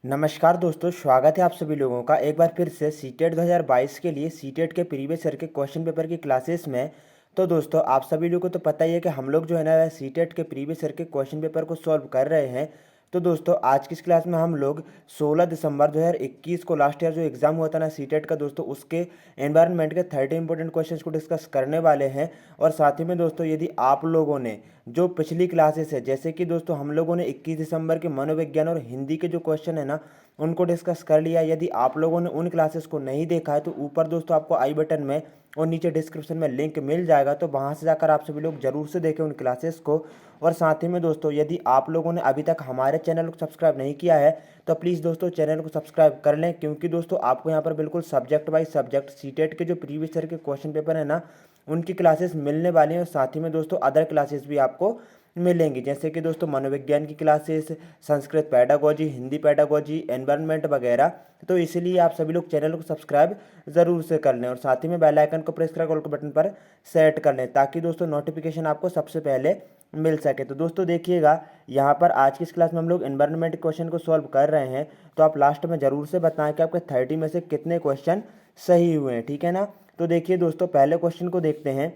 नमस्कार दोस्तों, स्वागत है आप सभी लोगों का एक बार फिर से सीटेट 2022 के लिए सीटेट के प्रीवियस ईयर के क्वेश्चन पेपर की क्लासेस में। तो दोस्तों आप सभी लोगों को तो पता ही है कि हम लोग जो है ना सीटेट के प्रीवियस ईयर के क्वेश्चन पेपर को सॉल्व कर रहे हैं। तो दोस्तों आज की इस क्लास में हम लोग 16 दिसंबर 2021 को लास्ट ईयर जो एग्ज़ाम हुआ था ना सीटेट का दोस्तों, उसके एनवायरनमेंट के 30 इंपॉर्टेंट क्वेश्चंस को डिस्कस करने वाले हैं। और साथ ही में दोस्तों यदि आप लोगों ने जो पिछली क्लासेस है, जैसे कि दोस्तों हम लोगों ने 21 दिसंबर के मनोविज्ञान और हिंदी के जो क्वेश्चन है ना उनको डिस्कस कर लिया। यदि आप लोगों ने उन क्लासेस को नहीं देखा है तो ऊपर दोस्तों आपको आई बटन में और नीचे डिस्क्रिप्शन में लिंक मिल जाएगा, तो वहाँ से जाकर आप सभी लोग जरूर से देखें उन क्लासेस को। और साथ ही में दोस्तों यदि आप लोगों ने अभी तक हमारे चैनल को सब्सक्राइब नहीं किया है तो प्लीज़ दोस्तों चैनल को सब्सक्राइब कर लें, क्योंकि दोस्तों आपको यहाँ पर बिल्कुल सब्जेक्ट वाइज सब्जेक्ट सीटेट के जो प्रीवियस ईयर के क्वेश्चन पेपर है ना उनकी क्लासेस मिलने वाली हैं। और साथ ही में दोस्तों अदर क्लासेस भी आपको मिलेंगी, जैसे कि दोस्तों मनोविज्ञान की classes, Sanskrit pedagogy, Hindi pedagogy, environment वगैरह। तो इसलिए आप सभी लोग चैनल को सब्सक्राइब ज़रूर से कर लें और साथ ही में बेल आइकन को प्रेस कर ऑल के बटन पर सेट कर लें, ताकि दोस्तों नोटिफिकेशन आपको सबसे पहले मिल सके। तो दोस्तों देखिएगा, यहाँ पर आज की इस क्लास में हम लोग एनवायरनमेंट क्वेश्चन को सॉल्व कर रहे हैं। तो आप लास्ट में ज़रूर से बताएं कि आपके 30 में से कितने क्वेश्चन सही हुए हैं, ठीक है ना। तो देखिए दोस्तों पहले क्वेश्चन को देखते हैं।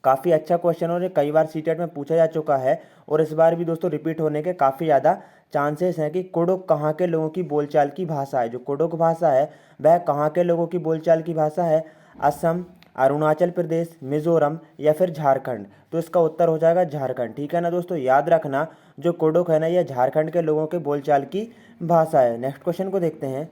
काफ़ी अच्छा क्वेश्चन और ये कई बार सीटेट में पूछा जा चुका है और इस बार भी दोस्तों रिपीट होने के काफ़ी ज़्यादा चांसेस हैं कि कुडुख कहाँ के लोगों की बोलचाल की भाषा है। जो कुडुख भाषा है वह कहाँ के लोगों की बोलचाल की भाषा है? असम, अरुणाचल प्रदेश, मिजोरम या फिर झारखंड। तो इसका उत्तर हो जाएगा झारखंड, ठीक है ना दोस्तों। याद रखना जो कुडुख है ना यह झारखंड के लोगों के बोलचाल की भाषा है। नेक्स्ट क्वेश्चन को देखते हैं।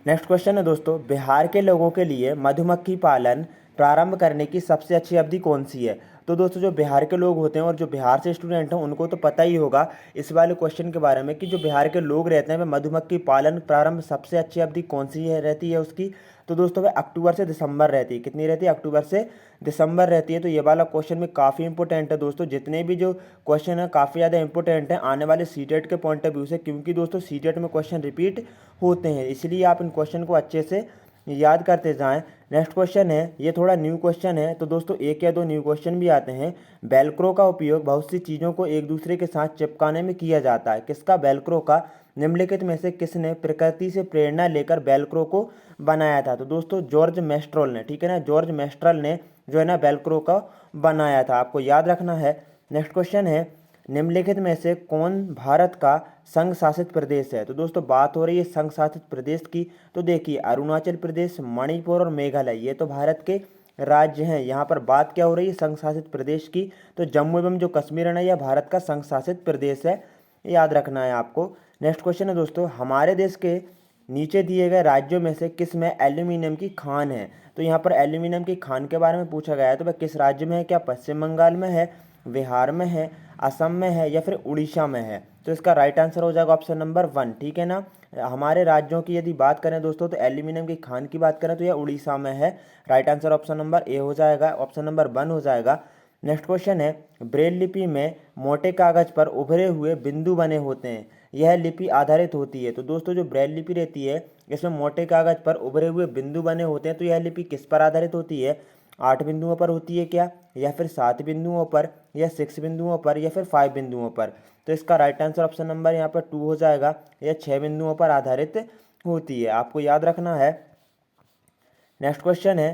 नेक्स्ट क्वेश्चन है दोस्तों, बिहार के लोगों के लिए मधुमक्खी पालन प्रारंभ करने की सबसे अच्छी अवधि कौन सी है? तो दोस्तों जो बिहार के लोग होते हैं और जो बिहार से स्टूडेंट हैं उनको तो पता ही होगा इस वाले क्वेश्चन के बारे में कि जो बिहार के लोग रहते हैं वह मधुमक्खी पालन प्रारंभ सबसे अच्छी अवधि कौन सी है रहती है उसकी? तो दोस्तों वह अक्टूबर से दिसंबर रहती है। कितनी रहती है? अक्टूबर से दिसंबर रहती है। तो ये वाला क्वेश्चन भी काफ़ी इंपॉर्टेंट है दोस्तों। जितने भी जो क्वेश्चन है काफ़ी ज़्यादा इंपॉर्टेंट है आने वाले सीटेट के पॉइंट ऑफ व्यू से, क्योंकि दोस्तों सीटेट में क्वेश्चन रिपीट होते हैं, इसलिए आप इन क्वेश्चन को अच्छे से याद करते जाएं। नेक्स्ट क्वेश्चन है, ये थोड़ा न्यू क्वेश्चन है, तो दोस्तों एक या दो न्यू क्वेश्चन भी आते हैं। वेलक्रो का उपयोग बहुत सी चीज़ों को एक दूसरे के साथ चिपकाने में किया जाता है। किसका? वेलक्रो का। निम्नलिखित में से किसने प्रकृति से प्रेरणा लेकर वेलक्रो को बनाया था? तो दोस्तों जॉर्ज मेस्ट्रोल ने, ठीक है ना। जॉर्ज मेस्ट्रल ने जो है ना वेलक्रो का बनाया था, आपको याद रखना है। नेक्स्ट क्वेश्चन है, निम्नलिखित में से कौन भारत का संघ शासित प्रदेश है? तो दोस्तों बात हो रही है संघ शासित प्रदेश की। तो देखिए अरुणाचल प्रदेश, मणिपुर और मेघालय ये तो भारत के राज्य हैं। यहाँ पर बात क्या हो रही है? संघ शासित प्रदेश की। तो जम्मू एवं जो कश्मीर है ना यह भारत का संघ शासित प्रदेश है, याद रखना है आपको। नेक्स्ट क्वेश्चन है दोस्तों, हमारे देश के नीचे दिए गए राज्यों में से किस में एल्यूमिनियम की खान है? तो यहाँ पर एल्यूमिनियम की खान के बारे में पूछा गया है। तो वह किस राज्य में है? क्या पश्चिम बंगाल में है, बिहार में है, असम में है या फिर उड़ीसा में है? तो इसका राइट आंसर हो जाएगा ऑप्शन नंबर 1, ठीक है ना। हमारे राज्यों की यदि बात करें दोस्तों तो एल्यूमिनियम की खान की बात करें तो यह उड़ीसा में है। Right answer option number A हो जाएगा, ऑप्शन नंबर 1 हो जाएगा। नेक्स्ट क्वेश्चन है, ब्रेल लिपि में मोटे कागज पर उभरे हुए बिंदु बने होते हैं, यह लिपि आधारित होती है। तो दोस्तों जो ब्रेल लिपि रहती है इसमें मोटे कागज पर उभरे हुए बिंदु बने होते हैं, तो यह लिपि किस पर आधारित होती है? 8 बिंदुओं पर होती है क्या, या फिर 7 बिंदुओं पर, या 6 बिंदुओं पर, या फिर 5 बिंदुओं पर? तो इसका राइट आंसर ऑप्शन नंबर यहाँ पर 2 हो जाएगा। यह 6 बिंदुओं पर आधारित होती है, आपको याद रखना है। नेक्स्ट क्वेश्चन है,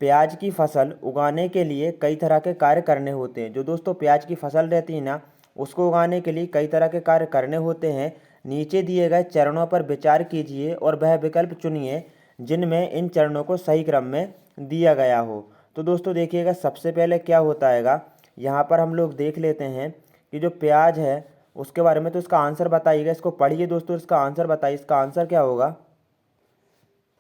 प्याज की फसल उगाने के लिए कई तरह के कार्य करने होते हैं। जो दोस्तों प्याज की फसल रहती है ना उसको उगाने के लिए कई तरह के कार्य करने होते हैं। नीचे दिए गए चरणों पर विचार कीजिए और वह विकल्प चुनिए जिनमें इन चरणों को सही क्रम में दिया गया हो। तो दोस्तों देखिएगा सबसे पहले क्या होता है, यहाँ पर हम लोग देख लेते हैं कि जो प्याज है उसके बारे में। तो इसका आंसर बताइएगा, इसको पढ़िए दोस्तों, इसका आंसर बताइए, इसका आंसर क्या होगा?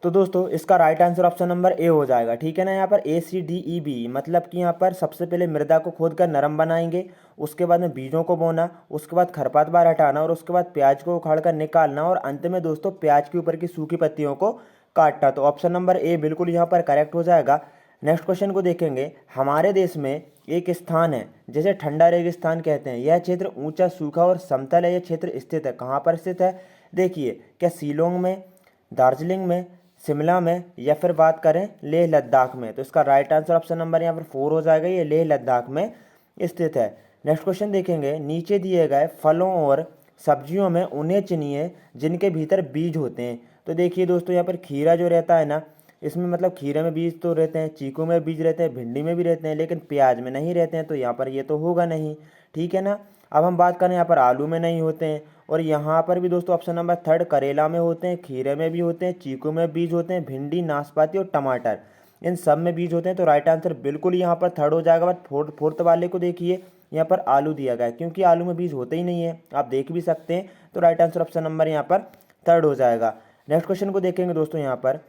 तो दोस्तों इसका right answer option number A हो जाएगा, ठीक है ना। यहाँ पर ACDEB मतलब कि यहाँ पर सबसे पहले मृदा को खोद कर नरम बनाएंगे, उसके बाद में बीजों को बोना, उसके बाद खरपतवार हटाना और उसके बाद प्याज को उखाड़ कर निकालना और अंत में दोस्तों प्याज के ऊपर की सूखी पत्तियों को काटना। तो ऑप्शन नंबर ए बिल्कुल यहाँ पर करेक्ट हो जाएगा। नेक्स्ट क्वेश्चन को देखेंगे, हमारे देश में एक स्थान है जिसे ठंडा रेगिस्तान कहते हैं, यह क्षेत्र ऊंचा, सूखा और समतल है। यह क्षेत्र स्थित है कहाँ पर स्थित है? देखिए क्या शिलोंग में, दार्जिलिंग में, शिमला में, या फिर बात करें लेह लद्दाख में? तो इसका राइट आंसर ऑप्शन नंबर यहाँ पर 4 हो जाएगा, ये लेह लद्दाख में स्थित है। नेक्स्ट क्वेश्चन देखेंगे, नीचे दिए गए फलों और सब्जियों में उन्हें चुनिए जिनके भीतर बीज होते हैं। तो देखिए दोस्तों, यहाँ पर खीरा जो रहता है ना, इसमें मतलब खीरे में बीज तो रहते हैं, चीकू में बीज रहते हैं, भिंडी में भी रहते हैं, लेकिन प्याज में नहीं रहते हैं, तो यहाँ पर ये तो होगा नहीं। ठीक है ना। अब हम बात करें यहाँ पर आलू में नहीं होते हैं, और यहाँ पर भी दोस्तों ऑप्शन नंबर थर्ड करेला में होते हैं, खीरे में भी होते हैं, चीकू में बीज होते हैं, भिंडी, नाशपाती और टमाटर, इन सब में बीज होते हैं। तो राइट आंसर बिल्कुल यहाँ पर थर्ड हो जाएगा। बट फोर्थ वाले को देखिए, यहाँ पर आलू दिया गया है, क्योंकि आलू में बीज होते ही नहीं है, आप देख भी सकते हैं। तो राइट आंसर ऑप्शन नंबर यहाँ पर थर्ड हो जाएगा। नेक्स्ट क्वेश्चन को देखेंगे दोस्तों। यहाँ पर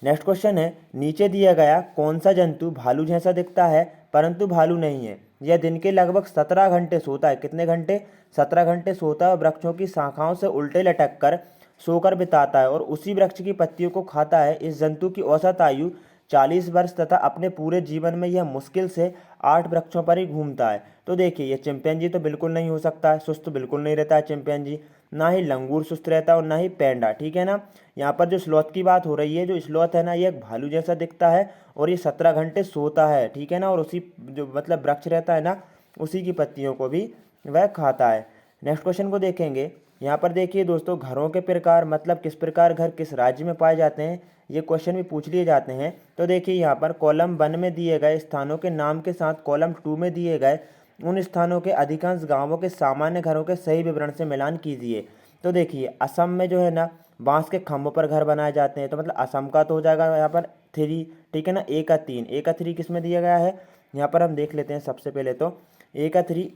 नेक्स्ट क्वेश्चन है, नीचे दिया गया कौन सा जंतु भालू जैसा दिखता है परंतु भालू नहीं है। यह दिन के लगभग 17 घंटे सोता है। कितने घंटे? 17 घंटे सोता है, और वृक्षों की शाखाओं से उल्टे लटक कर सोकर बिताता है और उसी वृक्ष की पत्तियों को खाता है। इस जंतु की औसत आयु 40 वर्ष तथा अपने पूरे जीवन में यह मुश्किल से 8 वृक्षों पर ही घूमता है। तो देखिए, ये चिंपैंजी तो बिल्कुल नहीं हो सकता है, सुस्त बिल्कुल नहीं रहता है चिंपैंजी, ना ही लंगूर सुस्त रहता है और ना ही पैंडा। ठीक है ना। यहाँ पर जो स्लॉथ की बात हो रही है, जो स्लॉथ है ना, ये एक भालू जैसा दिखता है और ये 17 घंटे सोता है। ठीक है ना। और उसी जो मतलब वृक्ष रहता है ना, उसी की पत्तियों को भी वह खाता है। नेक्स्ट क्वेश्चन को देखेंगे। यहाँ पर देखिए दोस्तों, घरों के प्रकार मतलब किस प्रकार घर किस राज्य में पाए जाते हैं, ये क्वेश्चन भी पूछ लिए जाते हैं। तो देखिए, यहाँ पर कॉलम 1 में दिए गए स्थानों के नाम के साथ कॉलम 2 में दिए गए उन स्थानों के अधिकांश गांवों के सामान्य घरों के सही विवरण से मिलान कीजिए। तो देखिए, असम में जो है ना, बांस के खंभों पर घर बनाए जाते हैं, तो मतलब असम का तो हो जाएगा यहाँ पर 3। ठीक है ना। ए का 3, ए का 3 किस में दिया गया है, यहाँ पर हम देख लेते हैं। सबसे पहले तो ए का 3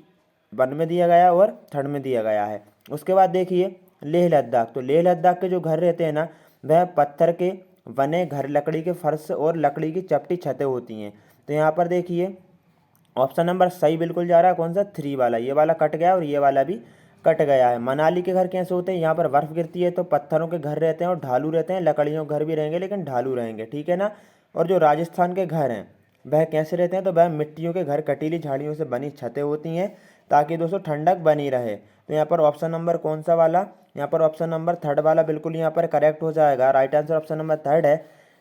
1 में दिया गया और थर्ड में दिया गया है। उसके बाद देखिए लेह लद्दाख, तो लेह लद्दाख के जो घर रहते हैं ना, वह पत्थर के बने घर, लकड़ी के फर्श और लकड़ी की चपटी छतें होती हैं। तो यहाँ पर देखिए ऑप्शन नंबर सही बिल्कुल जा रहा है, कौन सा? 3 वाला। ये वाला कट गया और ये वाला भी कट गया है। मनाली के घर कैसे होते हैं? यहाँ पर बर्फ़ गिरती है तो पत्थरों के घर रहते हैं और ढालू रहते हैं, लकड़ियों के घर भी रहेंगे लेकिन ढालू रहेंगे। ठीक है ना। और जो राजस्थान के घर हैं वह कैसे रहते हैं? तो वह मिट्टियों के घर, कटीली झाड़ियों से बनी छतें होती हैं, ताकि दोस्तों ठंडक बनी रहे। तो यहाँ पर ऑप्शन नंबर कौन सा वाला? यहाँ पर ऑप्शन नंबर थर्ड वाला बिल्कुल यहाँ पर करेक्ट हो जाएगा। Right answer option number third है।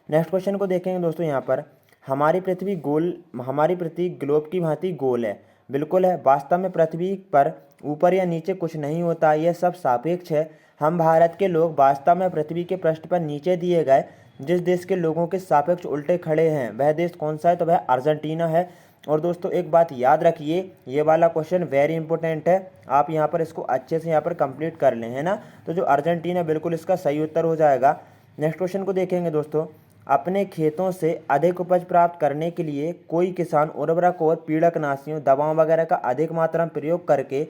नेक्स्ट क्वेश्चन को देखेंगे दोस्तों। यहाँ पर हमारी पृथ्वी ग्लोब की भांति गोल है। बिल्कुल है। वास्तव में पृथ्वी पर ऊपर या नीचे कुछ नहीं होता, यह सब सापेक्ष है। हम भारत के लोग वास्तव में पृथ्वी के पृष्ठ पर नीचे दिए गए जिस देश के लोगों के सापेक्ष उल्टे खड़े हैं, वह देश कौन सा है? तो वह अर्जेंटीना है। और दोस्तों एक बात याद रखिए, ये वाला क्वेश्चन वेरी इंपॉर्टेंट है, आप यहाँ पर इसको अच्छे से यहाँ पर कंप्लीट कर लें, है ना। तो जो अर्जेंटीना बिल्कुल इसका सही उत्तर हो जाएगा। नेक्स्ट क्वेश्चन को देखेंगे दोस्तों। अपने खेतों से अधिक उपज प्राप्त करने के लिए कोई किसान उर्वरक और पीड़कनाशियों, दवाओं वगैरह का अधिक मात्रा में प्रयोग करके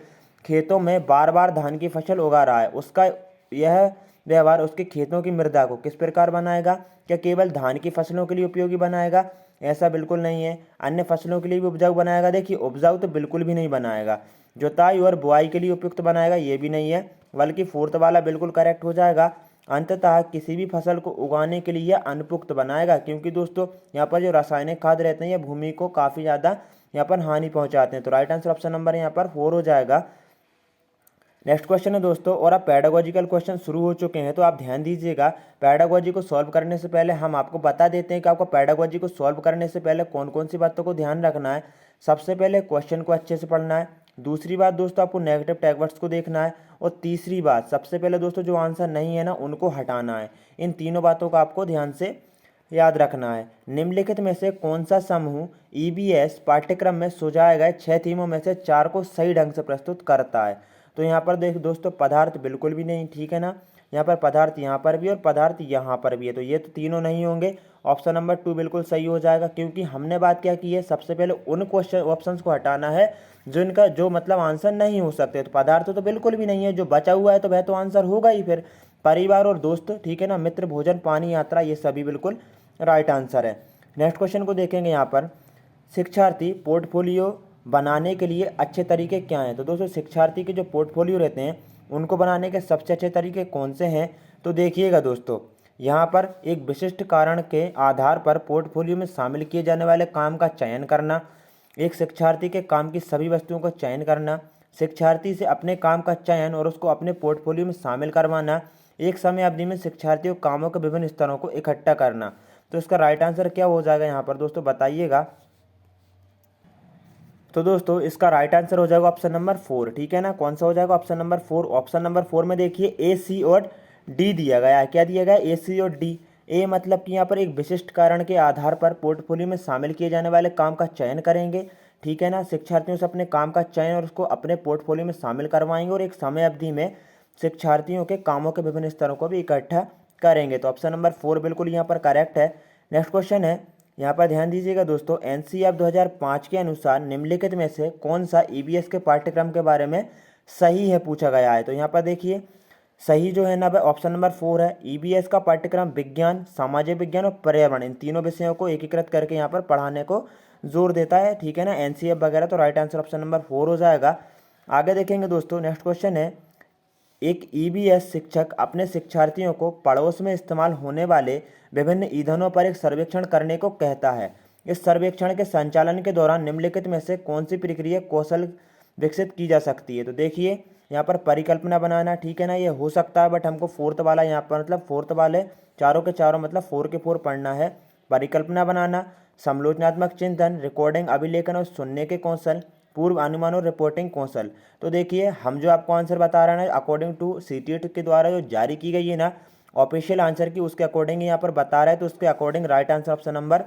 खेतों में बार बार धान की फसल उगा रहा है। उसका यह व्यवहार उसके खेतों की मृदा को किस प्रकार बनाएगा? क्या केवल धान की फसलों के लिए उपयोगी बनाएगा? ऐसा बिल्कुल नहीं है। अन्य फसलों के लिए भी उपजाऊ बनाएगा? देखिए, उपजाऊ तो बिल्कुल भी नहीं बनाएगा। जुताई और बुआई के लिए उपयुक्त बनाएगा? ये भी नहीं है, बल्कि फोर्थ वाला बिल्कुल करेक्ट हो जाएगा। अंततः किसी भी फसल को उगाने के लिए यह अनुपयुक्त बनाएगा, क्योंकि दोस्तों यहाँ पर जो रासायनिक खाद रहते हैं, ये भूमि को काफ़ी ज़्यादा यहाँ पर हानि पहुँचाते हैं। तो राइट आंसर ऑप्शन नंबर यहाँ पर 4 हो जाएगा। नेक्स्ट क्वेश्चन है दोस्तों, और अब पैडागोजिकल क्वेश्चन शुरू हो चुके हैं, तो आप ध्यान दीजिएगा। पैडागोजी को सॉल्व करने से पहले हम आपको बता देते हैं कि आपको पैडागोजी को सॉल्व करने से पहले कौन कौन सी बातों को ध्यान रखना है। सबसे पहले क्वेश्चन को अच्छे से पढ़ना है। दूसरी बात दोस्तों, आपको नेगेटिव टैग वर्ड्स को देखना है। और तीसरी बात, सबसे पहले दोस्तों जो आंसर नहीं है ना, उनको हटाना है। इन तीनों बातों का आपको ध्यान से याद रखना है। निम्नलिखित में से कौन सा समूह ईबीएस पाठ्यक्रम में सुझाए गए 6 थीमों में से 4 को सही ढंग से प्रस्तुत करता है? तो यहाँ पर देख दोस्तों, पदार्थ बिल्कुल भी नहीं। ठीक है ना। यहाँ पर पदार्थ यहाँ पर भी और पदार्थ यहाँ पर भी है, तो ये तो तीनों नहीं होंगे। ऑप्शन नंबर 2 बिल्कुल सही हो जाएगा, क्योंकि हमने बात क्या की है, सबसे पहले उन क्वेश्चन ऑप्शंस को हटाना है जिनका जो मतलब आंसर नहीं हो सकते। तो पदार्थ तो बिल्कुल भी नहीं है, जो बचा हुआ है तो वह तो आंसर होगा ही। फिर परिवार और दोस्त, ठीक है ना, मित्र, भोजन, पानी, यात्रा, ये सभी बिल्कुल राइट आंसर है। नेक्स्ट क्वेश्चन को देखेंगे। यहाँ पर शिक्षार्थी पोर्टफोलियो बनाने के लिए अच्छे तरीके क्या हैं? तो दोस्तों शिक्षार्थी के जो पोर्टफोलियो रहते हैं उनको बनाने के सबसे अच्छे तरीके कौन से हैं? तो देखिएगा दोस्तों, यहाँ पर एक विशिष्ट कारण के आधार पर पोर्टफोलियो में शामिल किए जाने वाले काम का चयन करना, एक शिक्षार्थी के काम की सभी वस्तुओं का चयन करना, शिक्षार्थी से अपने काम का चयन और उसको अपने पोर्टफोलियो में शामिल करवाना, एक समय अवधि में शिक्षार्थियों कामों के विभिन्न स्तरों को इकट्ठा करना। तो इसका राइट आंसर क्या हो जाएगा यहाँ पर दोस्तों, बताइएगा। तो दोस्तों इसका राइट आंसर हो जाएगा ऑप्शन नंबर 4, ठीक है ना। कौन सा हो जाएगा? Option number 4। ऑप्शन नंबर 4 में देखिए ए, सी और डी दिया गया है। क्या दिया गया है? ए, सी और डी। ए मतलब कि यहाँ पर एक विशिष्ट कारण के आधार पर पोर्टफोलियो में शामिल किए जाने वाले काम का चयन करेंगे, ठीक है ना। शिक्षार्थियों से अपने काम का चयन और उसको अपने पोर्टफोलियो में शामिल करवाएंगे और एक समय अवधि में शिक्षार्थियों के कामों के विभिन्न स्तरों को भी इकट्ठा करेंगे। तो ऑप्शन नंबर 4 बिल्कुल यहाँ पर करेक्ट है। नेक्स्ट क्वेश्चन है, यहाँ पर ध्यान दीजिएगा दोस्तों, एनसीईआरटी 2005 के अनुसार निम्नलिखित में से कौन सा ईबीएस के पाठ्यक्रम के बारे में सही है पूछा गया है। तो यहाँ पर देखिए सही जो है ना वह ऑप्शन नंबर 4 है। ईबीएस का पाठ्यक्रम विज्ञान, सामाजिक विज्ञान और पर्यावरण इन तीनों विषयों को एकीकृत करके यहाँ पर पढ़ाने को जोर देता है, ठीक है ना, एनसीईआरटी वगैरह। तो राइट आंसर ऑप्शन नंबर 4 हो जाएगा। आगे देखेंगे दोस्तों, नेक्स्ट क्वेश्चन है, एक ईबीएस शिक्षक अपने शिक्षार्थियों को पड़ोस में इस्तेमाल होने वाले विभिन्न ईंधनों पर एक सर्वेक्षण करने को कहता है। इस सर्वेक्षण के संचालन के दौरान निम्नलिखित में से कौन सी प्रक्रिया कौशल विकसित की जा सकती है। तो देखिए यहाँ पर परिकल्पना बनाना, ठीक है ना, ये हो सकता है, बट हमको फोर्थ वाला यहाँ पर मतलब फोर्थ वाले चारों के चारों मतलब 4 के 4 पढ़ना है। परिकल्पना बनाना, समालोचनात्मक चिंतन, रिकॉर्डिंग, अभिलेखन और सुनने के कौशल, पूर्व अनुमान और रिपोर्टिंग कौशल। तो देखिए हम जो आपको आंसर बता रहे हैं अकॉर्डिंग टू सीटीईटी के द्वारा जो जारी की गई है ना ऑफिशियल आंसर की, उसके अकॉर्डिंग यहाँ पर बता रहा है। तो उसके according right answer option number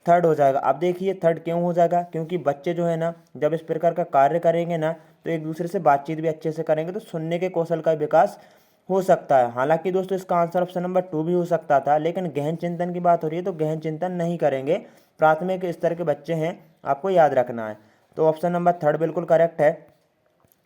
3 हो जाएगा। अब देखिए 3 क्यों हो जाएगा? क्योंकि बच्चे जो है ना जब इस प्रकार का कार्य करेंगे ना तो एक दूसरे से बातचीत भी अच्छे से करेंगे, तो सुनने के कौशल का विकास हो सकता है। हालांकि दोस्तों इसका आंसर ऑप्शन नंबर 2 भी हो सकता था, लेकिन गहन चिंतन की बात हो रही है तो गहन चिंतन नहीं करेंगे। प्राथमिक स्तर के बच्चे हैं, आपको याद रखना है। तो ऑप्शन नंबर 3 बिल्कुल करेक्ट है।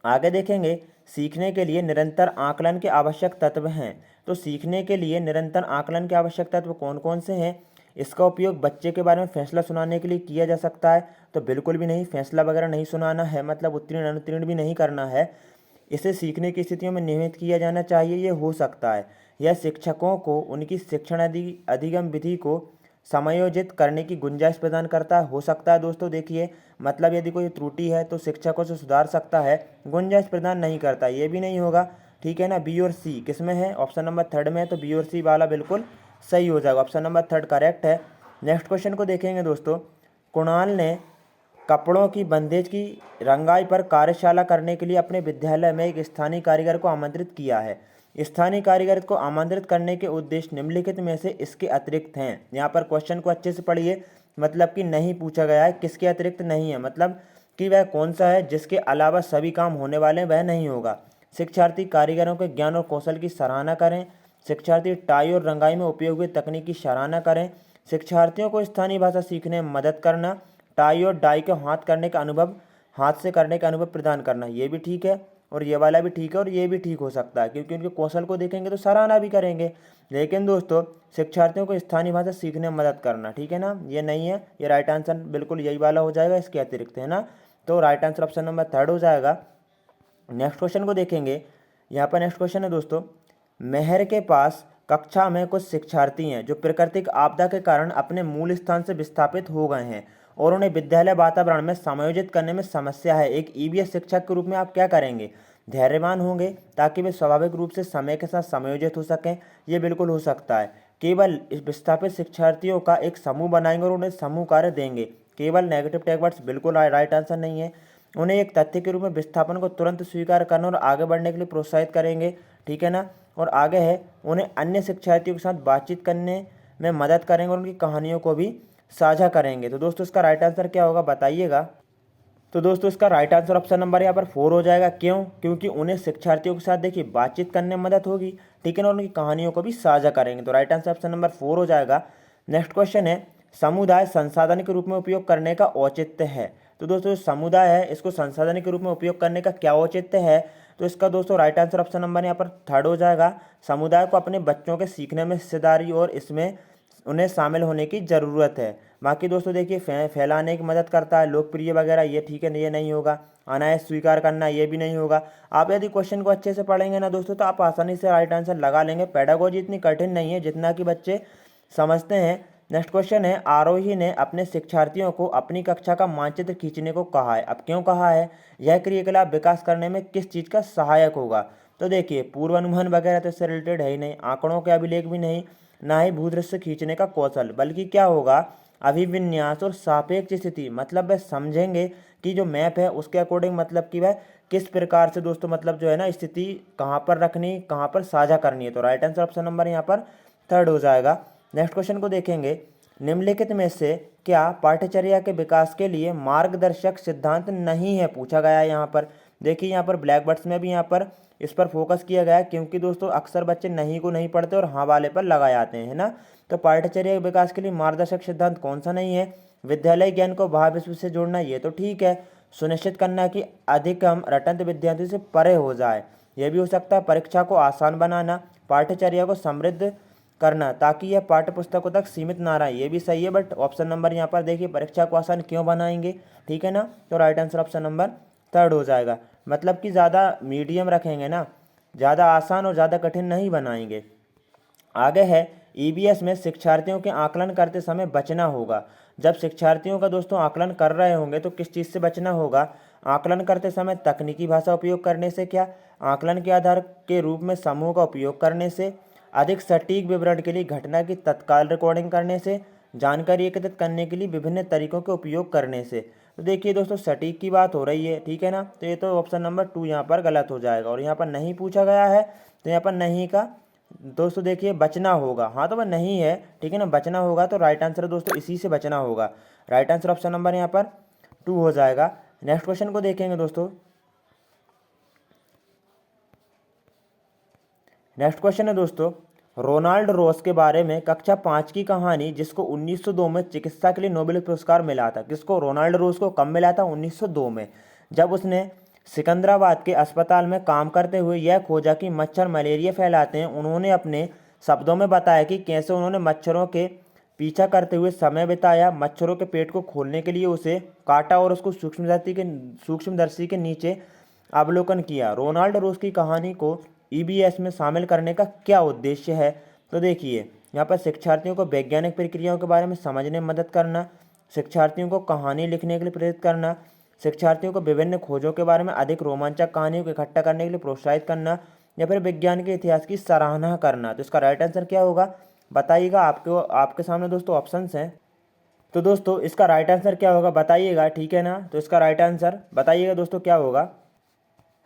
आगे देखेंगे, सीखने के लिए निरंतर आकलन के आवश्यक तत्व हैं। तो सीखने के लिए निरंतर आकलन के आवश्यक तत्व कौन कौन से हैं? इसका उपयोग बच्चे के बारे में फैसला सुनाने के लिए किया जा सकता है। तो बिल्कुल भी नहीं, फैसला वगैरह नहीं सुनाना है, मतलब उत्तीर्ण अनुत्तीर्ण भी नहीं करना है। इसे सीखने की स्थितियों में नियमित किया जाना चाहिए, ये हो सकता है। यह शिक्षकों को उनकी शिक्षण अधिगम विधि को समायोजित करने की गुंजाइश प्रदान करता हो सकता है। दोस्तों देखिए मतलब यदि कोई त्रुटि है तो शिक्षकों से सुधार सकता है, गुंजाइश प्रदान नहीं करता, ये भी नहीं होगा, ठीक है ना। बी और सी किस में है? ऑप्शन नंबर 3 में है, तो बी और सी वाला बिल्कुल सही हो जाएगा। ऑप्शन नंबर 3 करेक्ट है। नेक्स्ट क्वेश्चन को देखेंगे दोस्तों, कुणाल ने कपड़ों की बंदेज की रंगाई पर कार्यशाला करने के लिए अपने विद्यालय में एक स्थानीय कारीगर को आमंत्रित किया है। स्थानीय कारीगर को आमंत्रित करने के उद्देश्य निम्नलिखित में से इसके अतिरिक्त हैं। यहाँ पर क्वेश्चन को अच्छे से पढ़िए, मतलब कि नहीं पूछा गया है किसके अतिरिक्त नहीं है, मतलब कि वह कौन सा है जिसके अलावा सभी काम होने वाले वह नहीं होगा। शिक्षार्थी कारीगरों के ज्ञान और कौशल की सराहना करें। शिक्षार्थी टाई और रंगाई में उपयोग हुए तकनीक की सराहना करें। शिक्षार्थियों को स्थानीय भाषा सीखने में मदद करना। टाई और डाई के हाथ से करने का अनुभव प्रदान करना, ये भी ठीक है और ये वाला भी ठीक है और ये भी ठीक हो सकता है, क्योंकि उनके कौशल को देखेंगे तो सराहना भी करेंगे। लेकिन दोस्तों शिक्षार्थियों को स्थानीय भाषा सीखने में मदद करना, ठीक है ना, ये नहीं है। ये राइट आंसर बिल्कुल यही वाला हो जाएगा, इसके अतिरिक्त है ना। तो राइट आंसर ऑप्शन नंबर 3 हो जाएगा। नेक्स्ट क्वेश्चन को देखेंगे, यहाँ पर नेक्स्ट क्वेश्चन है दोस्तों, मेहर के पास कक्षा में कुछ शिक्षार्थी हैं जो प्राकृतिक आपदा के कारण अपने मूल स्थान से विस्थापित हो गए हैं और उन्हें विद्यालय वातावरण में समायोजित करने में समस्या है। एक ईवीएस शिक्षक के रूप में आप क्या करेंगे? धैर्यवान होंगे ताकि वे स्वाभाविक रूप से समय के साथ समायोजित हो सकें, ये बिल्कुल हो सकता है। केवल इस विस्थापित शिक्षार्थियों का एक समूह बनाएंगे और उन्हें समूह कार्य देंगे। केवल नेगेटिव टैग वर्ड्स बिल्कुल राइट आंसर नहीं है। उन्हें एक तथ्य के रूप में विस्थापन को तुरंत स्वीकार करना और आगे बढ़ने के लिए प्रोत्साहित करेंगे, ठीक है ना। और आगे है, उन्हें अन्य शिक्षार्थियों के साथ बातचीत करने में मदद करेंगे और उनकी कहानियों को भी साझा करेंगे। तो दोस्तों इसका राइट आंसर क्या होगा बताइएगा। तो दोस्तों इसका राइट आंसर ऑप्शन नंबर यहाँ पर 4 हो जाएगा। क्यों? क्योंकि उन्हें शिक्षार्थियों के साथ देखिए बातचीत करने में मदद होगी, ठीक है ना, और उनकी कहानियों को भी साझा करेंगे। तो राइट आंसर ऑप्शन नंबर 4 हो जाएगा। नेक्स्ट क्वेश्चन है, समुदाय संसाधन के रूप में उपयोग करने का औचित्य है। तो दोस्तों समुदाय है, इसको संसाधन के रूप में उपयोग करने का क्या औचित्य है? तो इसका दोस्तों राइट आंसर ऑप्शन नंबर यहाँ पर 3 हो जाएगा। समुदाय को अपने बच्चों के सीखने में हिस्सेदारी और इसमें उन्हें शामिल होने की ज़रूरत है। बाकी दोस्तों देखिए फैलाने की मदद करता है, लोकप्रिय वगैरह, ये ठीक है, ये नहीं होगा। अनायास स्वीकार करना, ये भी नहीं होगा। आप यदि क्वेश्चन को अच्छे से पढ़ेंगे ना दोस्तों तो आप आसानी से राइट आंसर लगा लेंगे। पेडागोजी इतनी कठिन नहीं है जितना कि बच्चे समझते हैं। नेक्स्ट क्वेश्चन है, आरोही ने अपने शिक्षार्थियों को अपनी कक्षा का मानचित्र खींचने को कहा है। अब क्यों कहा है? यह क्रियाकलाप विकास करने में किस चीज़ का सहायक होगा? तो देखिए पूर्व अनुमान वगैरह तो इससे रिलेटेड है ही नहीं, आंकड़ों के अभिलेख भी नहीं, ना ही भूदृश्य खींचने का कौशल, बल्कि क्या होगा, अभिविन्यास और सापेक्ष स्थिति, मतलब वह समझेंगे कि जो मैप है उसके अकॉर्डिंग मतलब कि वह किस प्रकार से दोस्तों मतलब जो है ना स्थिति कहाँ पर रखनी, कहाँ पर साझा करनी है। तो राइट आंसर ऑप्शन नंबर यहाँ पर थर्ड हो जाएगा। नेक्स्ट क्वेश्चन को देखेंगे, निम्नलिखित में से क्या पाठ्यचर्या के विकास के लिए मार्गदर्शक सिद्धांत नहीं है, पूछा गया है यहाँ पर। देखिए यहाँ पर ब्लैक बर्ड्स में भी यहाँ पर इस पर फोकस किया गया है, क्योंकि दोस्तों अक्सर बच्चे नहीं को नहीं पढ़ते और हाँ वाले पर लगा जाते हैं, है ना। तो पाठ्यचर्या के विकास के लिए मार्गदर्शक सिद्धांत कौन सा नहीं है? विद्यालय ज्ञान को बाह्य विश्व से जोड़ना, ये तो ठीक है। सुनिश्चित करना कि अधिकतम रटंत विद्यार्थी से परे हो जाए, यह भी हो सकता है। परीक्षा को आसान बनाना, पाठ्यचर्या को समृद्ध करना ताकि यह पाठ्य पुस्तकों तक सीमित ना रहे, ये भी सही है। बट ऑप्शन नंबर यहाँ पर देखिए, परीक्षा को आसान क्यों बनाएंगे, ठीक है ना। तो right answer option number third हो जाएगा, मतलब कि ज़्यादा मीडियम रखेंगे ना, ज़्यादा आसान और ज़्यादा कठिन नहीं बनाएंगे। आगे है, ईबीएस में शिक्षार्थियों के आकलन करते समय बचना होगा। जब शिक्षार्थियों का दोस्तों आकलन कर रहे होंगे तो किस चीज़ से बचना होगा? आकलन करते समय तकनीकी भाषा उपयोग करने से, क्या आकलन के आधार के रूप में समूह का उपयोग करने से, अधिक सटीक विवरण के लिए घटना की तत्काल रिकॉर्डिंग करने से, जानकारी एकत्रित करने के लिए विभिन्न तरीकों के उपयोग करने से। तो देखिए दोस्तों सटीक की बात हो रही है, ठीक है ना। तो ये तो ऑप्शन नंबर 2 यहाँ पर गलत हो जाएगा, और यहाँ पर नहीं पूछा गया है तो यहाँ पर नहीं का दोस्तों देखिए बचना होगा। हाँ तो वह नहीं है, ठीक है ना, बचना होगा। तो राइट आंसर दोस्तों इसी से बचना होगा। राइट आंसर ऑप्शन नंबर यहाँ पर 2 हो जाएगा। नेक्स्ट क्वेश्चन को देखेंगे दोस्तों। नेक्स्ट क्वेश्चन है दोस्तों, रोनाल्ड रोस के बारे में कक्षा 5 की कहानी, जिसको 1902 में चिकित्सा के लिए नोबेल पुरस्कार मिला था। किसको? रोनाल्ड रोस को। कब मिला था? 1902 में, जब उसने सिकंदराबाद के अस्पताल में काम करते हुए यह खोजा कि मच्छर मलेरिया फैलाते हैं। उन्होंने अपने शब्दों में बताया कि कैसे उन्होंने मच्छरों के पीछा करते हुए समय बिताया, मच्छरों के पेट को खोलने के लिए उसे काटा और उसको सूक्ष्मदर्शी के नीचे अवलोकन किया। रोनाल्ड रोस की कहानी को ईबीएस में शामिल करने का क्या उद्देश्य है? तो देखिए यहाँ पर शिक्षार्थियों को वैज्ञानिक प्रक्रियाओं के बारे में समझने में मदद करना, शिक्षार्थियों को कहानी लिखने के लिए प्रेरित करना, शिक्षार्थियों को विभिन्न खोजों के बारे में अधिक रोमांचक कहानियों को इकट्ठा करने के लिए प्रोत्साहित करना, या फिर विज्ञान के इतिहास की सराहना करना। तो इसका राइट आंसर क्या होगा बताइएगा। आपके सामने दोस्तों ऑप्शंस हैं, तो दोस्तों इसका राइट आंसर क्या होगा बताइएगा, ठीक है ना। तो इसका राइट आंसर बताइएगा दोस्तों क्या होगा।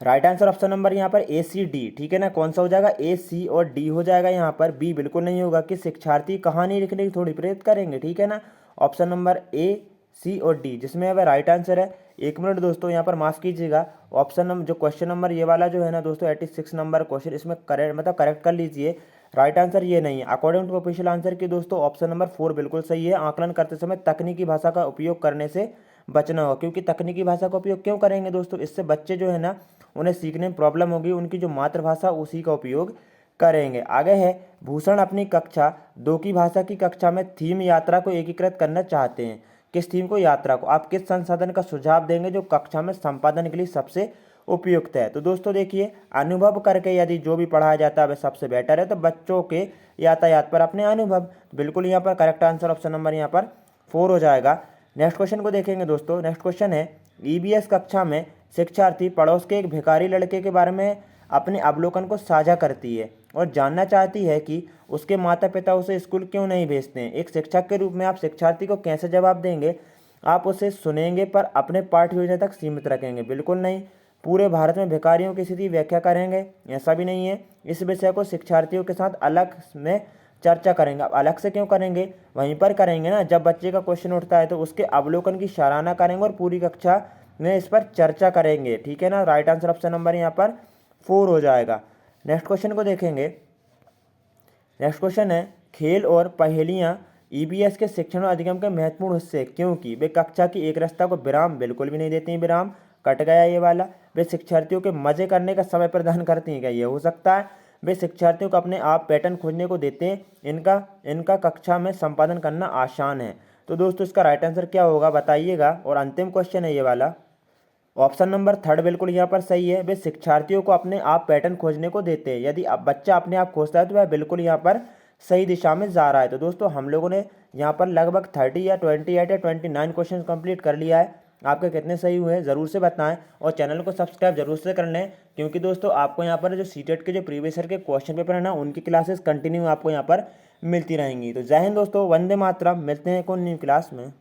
राइट आंसर ऑप्शन नंबर यहाँ पर ए सी डी, ठीक है ना। कौन सा हो जाएगा? ए सी और डी हो जाएगा। यहाँ पर बी बिल्कुल नहीं होगा कि शिक्षार्थी कहानी लिखने की थोड़ी प्रेरित करेंगे, ठीक है ना। ऑप्शन नंबर ए, सी और डी, जिसमें अब राइट आंसर है। एक मिनट दोस्तों यहाँ पर माफ़ कीजिएगा, ऑप्शन नंबर जो क्वेश्चन नंबर ये वाला जो है ना दोस्तों 86 नंबर क्वेश्चन, इसमें करेक्ट कर लीजिए। राइट आंसर ये नहीं है। अकॉर्डिंग टू ऑफिशियल आंसर की दोस्तों ऑप्शन नंबर 4 बिल्कुल सही है। आकलन करते समय तकनीकी भाषा का उपयोग करने से बचना होगा, क्योंकि तकनीकी भाषा का उपयोग क्यों करेंगे दोस्तों? इससे बच्चे जो है ना उन्हें सीखने में प्रॉब्लम होगी, उनकी जो मातृभाषा उसी का उपयोग करेंगे। आगे है, भूषण अपनी कक्षा 2 की भाषा की कक्षा में थीम यात्रा को एकीकृत करना चाहते हैं। किस थीम को? यात्रा को। आप किस संसाधन का सुझाव देंगे जो कक्षा में संपादन के लिए सबसे उपयुक्त है? तो दोस्तों देखिए, अनुभव करके यदि जो भी पढ़ाया जाता है वह सबसे बेटर है, तो बच्चों के यातायात पर अपने अनुभव, बिल्कुल यहाँ पर करेक्ट आंसर ऑप्शन नंबर यहाँ पर 4 हो जाएगा। नेक्स्ट क्वेश्चन को देखेंगे दोस्तों। नेक्स्ट क्वेश्चन है, ईबीएस कक्षा में शिक्षार्थी पड़ोस के एक भिखारी लड़के के बारे में अपने अवलोकन को साझा करती है और जानना चाहती है कि उसके माता पिता उसे स्कूल क्यों नहीं भेजते हैं। एक शिक्षक के रूप में आप शिक्षार्थी को कैसे जवाब देंगे? आप उसे सुनेंगे पर अपने पाठ्य योजना तक सीमित रखेंगे? बिल्कुल नहीं। पूरे भारत में भिखारियों की स्थिति व्याख्या करेंगे? ऐसा भी नहीं है। इस विषय को शिक्षार्थियों के साथ अलग में चर्चा करेंगे। अब अलग से क्यों करेंगे? वहीं पर करेंगे ना, जब बच्चे का क्वेश्चन उठता है तो उसके अवलोकन की सराहना करेंगे और पूरी कक्षा में इस पर चर्चा करेंगे, ठीक है ना। राइट आंसर ऑप्शन नंबर यहाँ पर 4 हो जाएगा। नेक्स्ट क्वेश्चन को देखेंगे। नेक्स्ट क्वेश्चन है, खेल और पहेलियाँ ईबीएस के शिक्षण और अधिगम के महत्वपूर्ण हिस्से, क्योंकि वे कक्षा की एक रस्ता को विराम बिल्कुल भी नहीं देती हैं। विराम कट गया ये वाला। वे शिक्षार्थियों के मजे करने का समय प्रदान करती हैं, क्या ये हो सकता है? वे शिक्षार्थियों को अपने आप पैटर्न खोजने को देते हैं। इनका कक्षा में संपादन करना आसान है। तो दोस्तों इसका राइट आंसर क्या होगा बताइएगा। और अंतिम क्वेश्चन है ये वाला, ऑप्शन नंबर 3 बिल्कुल यहाँ पर सही है। वे शिक्षार्थियों को अपने आप पैटर्न खोजने को देते हैं। यदि अब बच्चा अपने आप खोजता है तो वह बिल्कुल यहाँ पर सही दिशा में जा रहा है। तो दोस्तों हम लोगों ने यहाँ पर लगभग 30 या 28 या 29 क्वेश्चन कंप्लीट कर लिया है। आपके कितने सही हुए ज़रूर से बताएं और चैनल को सब्सक्राइब जरूर से कर लें, क्योंकि दोस्तों आपको यहाँ पर जो सीटेट के जो प्रीवियस ईयर के क्वेश्चन पेपर है ना, उनकी क्लासेस कंटिन्यू आपको यहाँ पर मिलती रहेंगी। तो जय हिंद दोस्तों, वंदे मातरम, मिलते हैं एक और न्यू क्लास में।